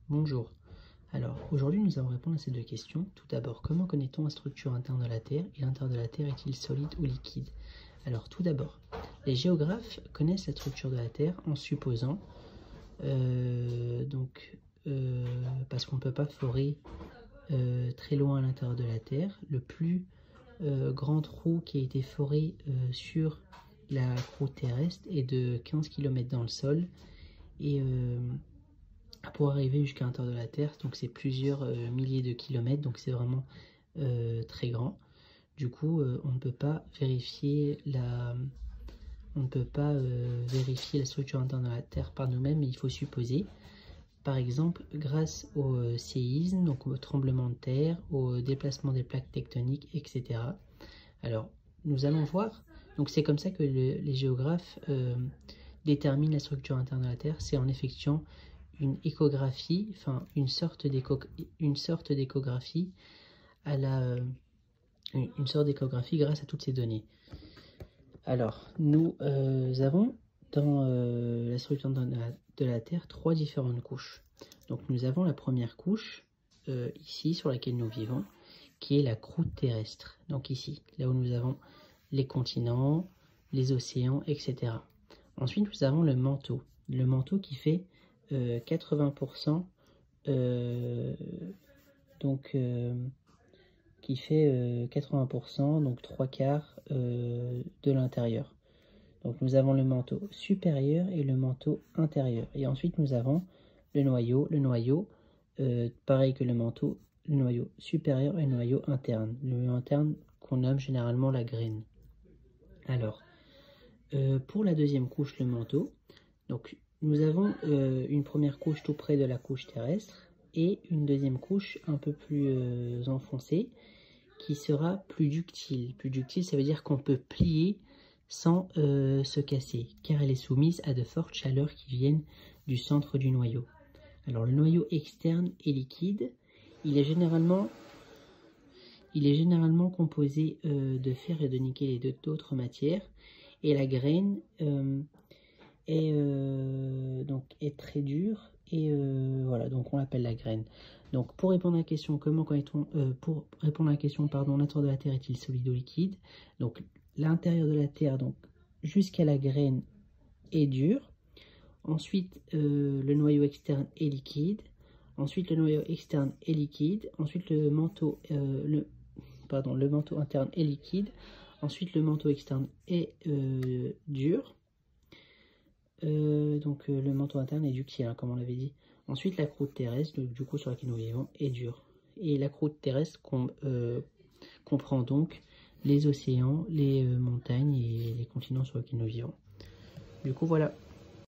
Bonjour. Alors, aujourd'hui, nous allons répondre à ces deux questions. Tout d'abord, comment connaît-on la structure interne de la Terre et l'intérieur de la Terre est-il solide ou liquide? Alors, tout d'abord, les géographes connaissent la structure de la Terre en supposant, parce qu'on ne peut pas forer très loin à l'intérieur de la Terre, le plus grand trou qui a été foré sur la croûte terrestre est de 15 km dans le sol et pour arriver jusqu'à l'intérieur de la Terre, donc c'est plusieurs milliers de kilomètres, donc c'est vraiment très grand. Du coup, on ne peut pas vérifier la structure interne de la Terre par nous-mêmes, mais il faut supposer, par exemple, grâce au séisme, donc au tremblement de terre, au déplacement des plaques tectoniques, etc. Alors, nous allons voir, donc c'est comme ça que les géographes déterminent la structure interne de la Terre, c'est en effectuant une échographie, enfin une sorte d'échographie grâce à toutes ces données. Alors, nous avons dans la structure de la Terre trois différentes couches. Donc nous avons la première couche, ici, sur laquelle nous vivons, qui est la croûte terrestre. Donc ici, là où nous avons les continents, les océans, etc. Ensuite, nous avons le manteau qui fait 80%, qui fait 80%, donc 3/4 de l'intérieur. Donc nous avons le manteau supérieur et le manteau intérieur. Et ensuite nous avons le noyau, pareil que le manteau, le noyau supérieur et le noyau interne. Le noyau interne qu'on nomme généralement la graine. Alors, pour la deuxième couche, le manteau, donc nous avons une première couche tout près de la couche terrestre et une deuxième couche un peu plus enfoncée qui sera plus ductile. Plus ductile, ça veut dire qu'on peut plier sans se casser, car elle est soumise à de fortes chaleurs qui viennent du centre du noyau. Alors le noyau externe est liquide, il est généralement composé de fer et de nickel et d'autres matières, et la graine est très dure, et voilà, donc on l'appelle la graine. Donc pour répondre à la question, l'intérieur de la Terre est-il solide ou liquide? Donc l'intérieur de la Terre, donc jusqu'à la graine, est dur. Ensuite, le noyau externe est liquide. Ensuite, le noyau externe est liquide. Ensuite, le manteau interne est liquide. Ensuite, le manteau externe est dur. Le manteau interne est ductile, hein, comme on l'avait dit. Ensuite, la croûte terrestre, du coup sur laquelle nous vivons, est dure. Et la croûte terrestre comprend donc les océans, les montagnes et les continents sur lesquels nous vivons. Du coup, voilà.